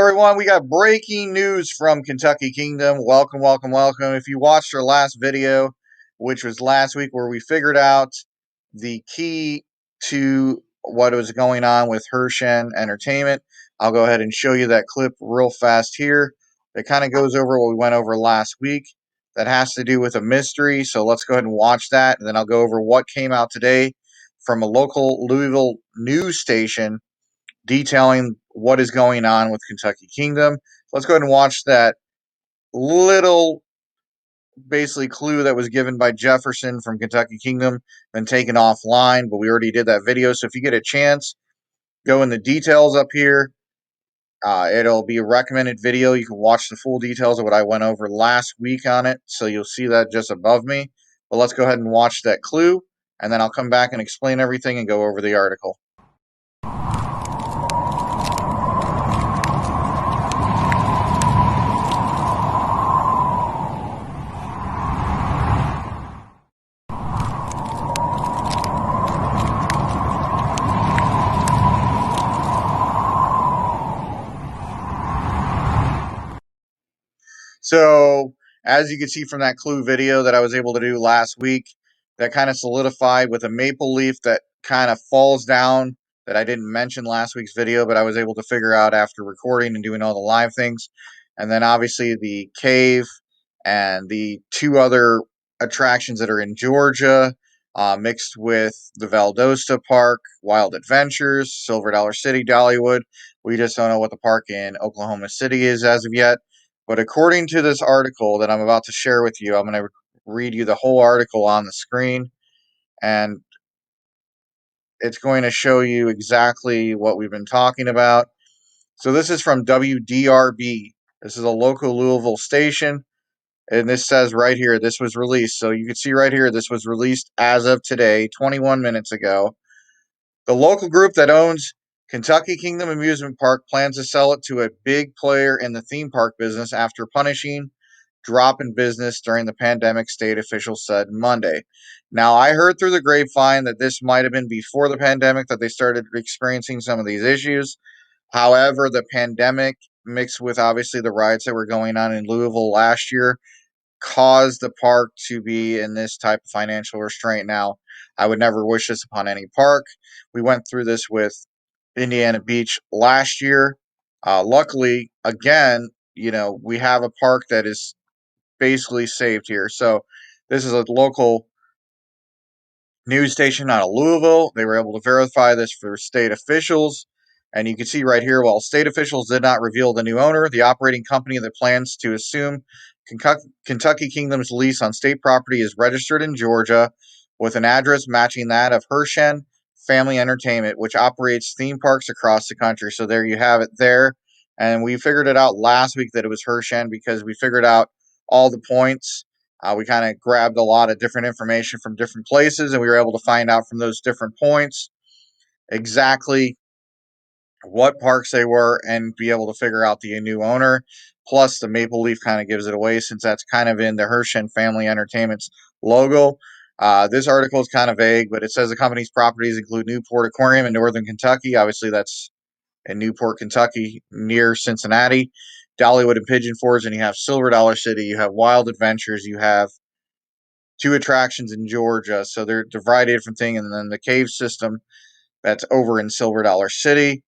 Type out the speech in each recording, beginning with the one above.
everyone. We got breaking news from Kentucky Kingdom. Welcome, welcome, welcome. If you watched our last video, which was last week, where we figured out the key to what was going on with Hershen Entertainment, I'll go ahead and show you that clip real fast here. It kind of goes over what we went over last week. That has to do with a mystery. So let's go ahead and watch that. And then I'll go over what came out today from a local Louisville news station detailing what is going on with Kentucky Kingdom. Let's go ahead and watch that little basically clue that was given by Jefferson from Kentucky Kingdom and taken offline, but we already did that video. So if you get a chance, go in the details up here. It'll be a recommended video. You can watch the full details of what I went over last week on it. So you'll see that just above me. But let's go ahead and watch that clue, and then I'll come back and explain everything and go over the article. So, as you can see from that clue video that I was able to do last week, that kind of solidified with a maple leaf that kind of falls down that I didn't mention last week's video, but I was able to figure out after recording and doing all the live things. And then obviously the cave and the two other attractions that are in Georgia, mixed with the Valdosta Park, Wild Adventures, Silver Dollar City, Dollywood. We just don't know what the park in Oklahoma City is as of yet. But according to this article that I'm about to share with you, I'm going to read you the whole article on the screen, and it's going to show you exactly what we've been talking about. So this is from WDRB. This is a local Louisville station, and this says right here, this was released. So you can see right here, this was released as of today, 21 minutes ago. The local group that owns Kentucky Kingdom Amusement Park plans to sell it to a big player in the theme park business after punishing drop in business during the pandemic, state officials said Monday. Now, I heard through the grapevine that this might have been before the pandemic that they started experiencing some of these issues. However, the pandemic, mixed with obviously the riots that were going on in Louisville last year, caused the park to be in this type of financial restraint. Now, I would never wish this upon any park. We went through this with Indiana Beach last year. Luckily, again, we have a park that is basically saved here. So this is a local news station out of Louisville. They were able to verify this for state officials. And you can see right here, while state officials did not reveal the new owner, the operating company that plans to assume Kentucky Kingdom's lease on state property is registered in Georgia with an address matching that of Hershen Family Entertainment, which operates theme parks across the country. So there you have it there. And we figured it out last week that it was Hershen because we figured out all the points. We kind of grabbed a lot of different information from different places, and we were able to find out from those different points exactly what parks they were and be able to figure out the new owner. Plus, the maple leaf kind of gives it away since that's kind of in the Hershen Family Entertainment's logo. This article is kind of vague, but it says the company's properties include Newport Aquarium in northern Kentucky. Obviously, that's in Newport, Kentucky, near Cincinnati. Dollywood and Pigeon Forge, and you have Silver Dollar City, you have Wild Adventures, you have two attractions in Georgia. So they're a variety of different things. And then the cave system that's over in Silver Dollar City.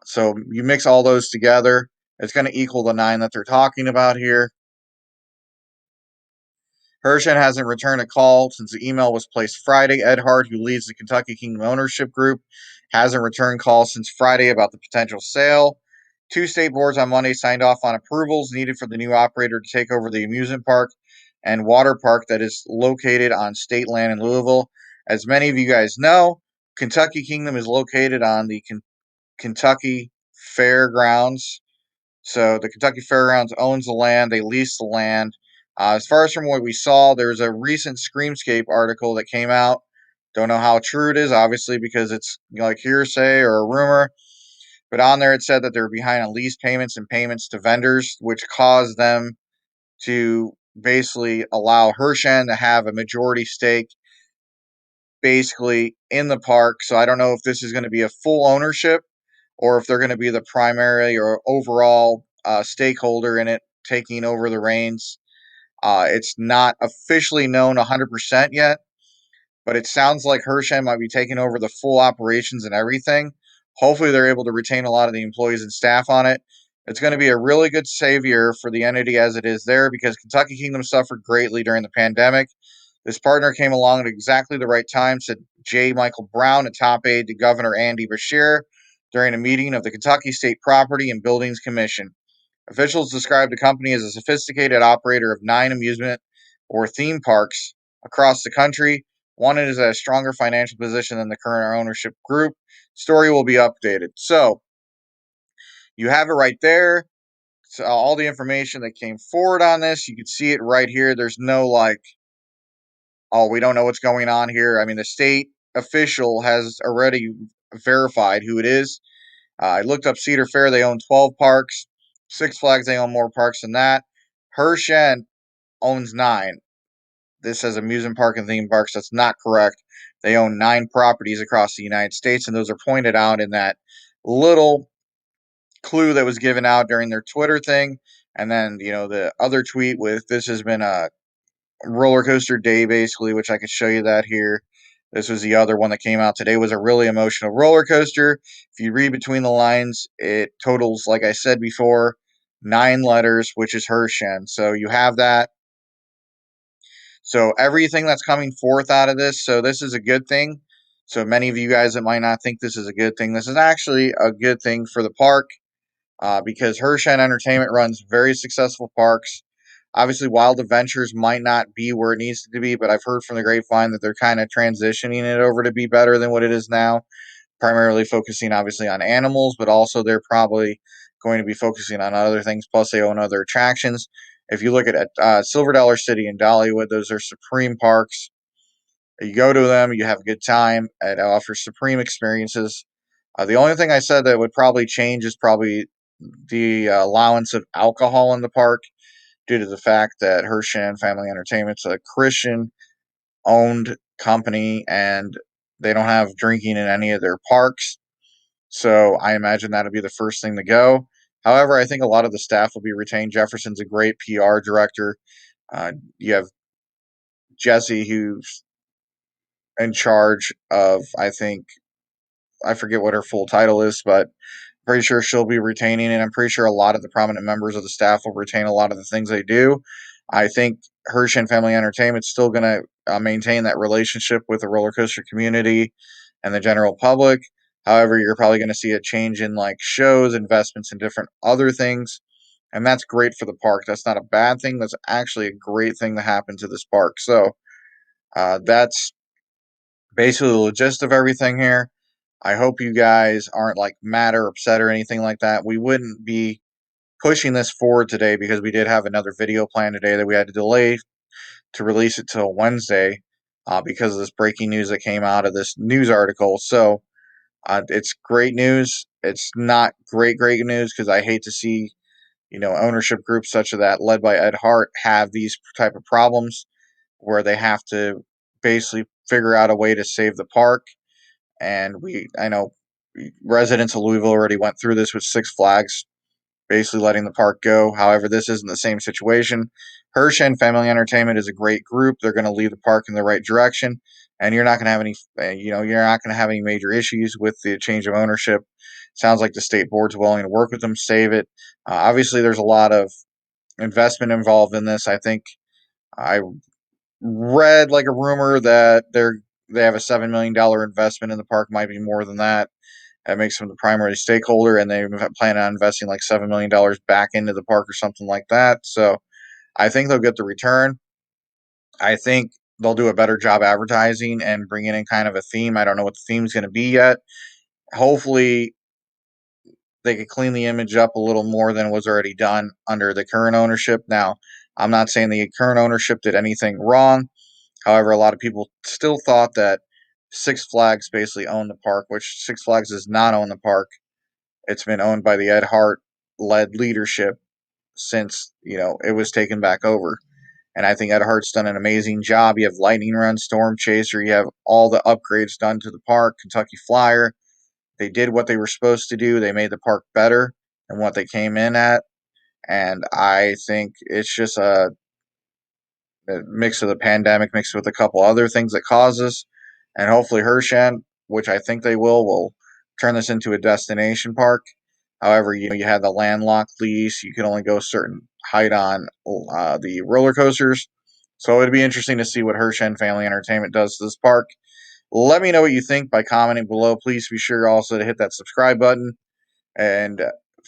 So you mix all those together, it's going to equal the 9 that they're talking about here. Hershen hasn't returned a call since the email was placed Friday. Ed Hart, who leads the Kentucky Kingdom Ownership Group, hasn't returned calls since Friday about the potential sale. Two state boards on Monday signed off on approvals needed for the new operator to take over the amusement park and water park that is located on state land in Louisville. As many of you guys know, Kentucky Kingdom is located on the Kentucky Fairgrounds. So the Kentucky Fairgrounds owns the land, they lease the land. As far as from what we saw, there's a recent Screamscape article that came out. Don't know how true it is, obviously, because it's like hearsay or a rumor. But on there, it said that they're behind on lease payments and payments to vendors, which caused them to basically allow Hershen to have a majority stake basically in the park. So I don't know if this is going to be a full ownership or if they're going to be the primary or overall stakeholder in it, taking over the reins. It's not officially known 100% yet, but it sounds like Hershey might be taking over the full operations and everything. Hopefully, they're able to retain a lot of the employees and staff on it. It's going to be a really good savior for the entity as it is there, because Kentucky Kingdom suffered greatly during the pandemic. This partner came along at exactly the right time, said J. Michael Brown, a top aide to Governor Andy Beshear, during a meeting of the Kentucky State Property and Buildings Commission. Officials described the company as a sophisticated operator of 9 amusement or theme parks across the country. One is at a stronger financial position than the current ownership group. Story will be updated. So you have it right there. So all the information that came forward on this, you can see it right here. There's no like, oh, we don't know what's going on here. I mean, the state official has already verified who it is. I looked up Cedar Fair. They own 12 parks. Six Flags, they own more parks than that. Hershey owns 9. This says amusement park and theme parks. That's not correct. They own 9 properties across the United States, and those are pointed out in that little clue that was given out during their Twitter thing. And then, the other tweet with this has been a roller coaster day, basically, which I could show you that here. This was the other one that came out today, was a really emotional roller coaster. If you read between the lines, it totals, like I said before, 9 letters, which is Hershen. So you have that. So everything that's coming forth out of this, so this is a good thing. So many of you guys that might not think this is a good thing, this is actually a good thing for the park, because Hershey Entertainment runs very successful parks. Obviously, Wild Adventures might not be where it needs to be, but I've heard from the grapevine that they're kind of transitioning it over to be better than what it is now, primarily focusing obviously on animals, but also they're probably going to be focusing on other things. Plus, they own other attractions. If you look at Silver Dollar City and Dollywood, those are supreme parks. You go to them, you have a good time. It offers supreme experiences. The only thing I said that would probably change is probably the allowance of alcohol in the park, due to the fact that Hershey Family Entertainment's a Christian owned company and they don't have drinking in any of their parks. So I imagine that'll be the first thing to go. However, I think a lot of the staff will be retained. Jefferson's a great PR director. You have Jesse, who's in charge of, I forget what her full title is, but pretty sure she'll be retaining it. I'm pretty sure a lot of the prominent members of the staff will retain a lot of the things they do. I think Hershey Family Entertainment's still going to maintain that relationship with the roller coaster community and the general public. However, you're probably going to see a change in like shows, investments, and different other things. And that's great for the park. That's not a bad thing. That's actually a great thing to happen to this park. So that's basically the gist of everything here. I hope you guys aren't like mad or upset or anything like that. We wouldn't be pushing this forward today because we did have another video planned today that we had to delay to release it till Wednesday, because of this breaking news that came out of this news article. So it's great news. It's not great news, because I hate to see ownership groups such as that, led by Ed Hart, have these type of problems where they have to basically figure out a way to save the park. And I know residents of Louisville already went through this with Six Flags, basically letting the park go. However, this isn't the same situation. Hershey Family Entertainment is a great group. They're going to lead the park in the right direction, and you're not going to have any, you're not going to have any major issues with the change of ownership. Sounds like the state board's willing to work with them, save it. Obviously, there's a lot of investment involved in this. I think I read like a rumor that they have a $7 million investment in the park, might be more than that. That makes them the primary stakeholder, and they plan on investing like $7 million back into the park or something like that. So I think they'll get the return. I think they'll do a better job advertising and bringing in kind of a theme. I don't know what the theme's going to be yet. Hopefully, they could clean the image up a little more than was already done under the current ownership. Now, I'm not saying the current ownership did anything wrong. However, a lot of people still thought that Six Flags basically owned the park, which Six Flags does not own the park. It's been owned by the Ed Hart led leadership since, it was taken back over. And I think Ed Hart's done an amazing job. You have Lightning Run, Storm Chaser, you have all the upgrades done to the park, Kentucky Flyer. They did what they were supposed to do. They made the park better than what they came in at. And I think it's just a mix of the pandemic mixed with a couple other things that cause this. And hopefully Hershan, which I think they will turn this into a destination park. However, you had the landlocked lease. You can only go a certain height on the roller coasters. So it'd be interesting to see what Hershan Family Entertainment does to this park. Let me know what you think by commenting below. Please be sure also to hit that subscribe button and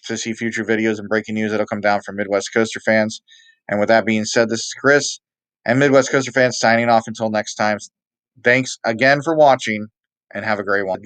to see future videos and breaking news that'll come down from Midwest Coaster fans. And with that being said, this is Chris and Midwest Coaster fans signing off until next time. Thanks again for watching and have a great one.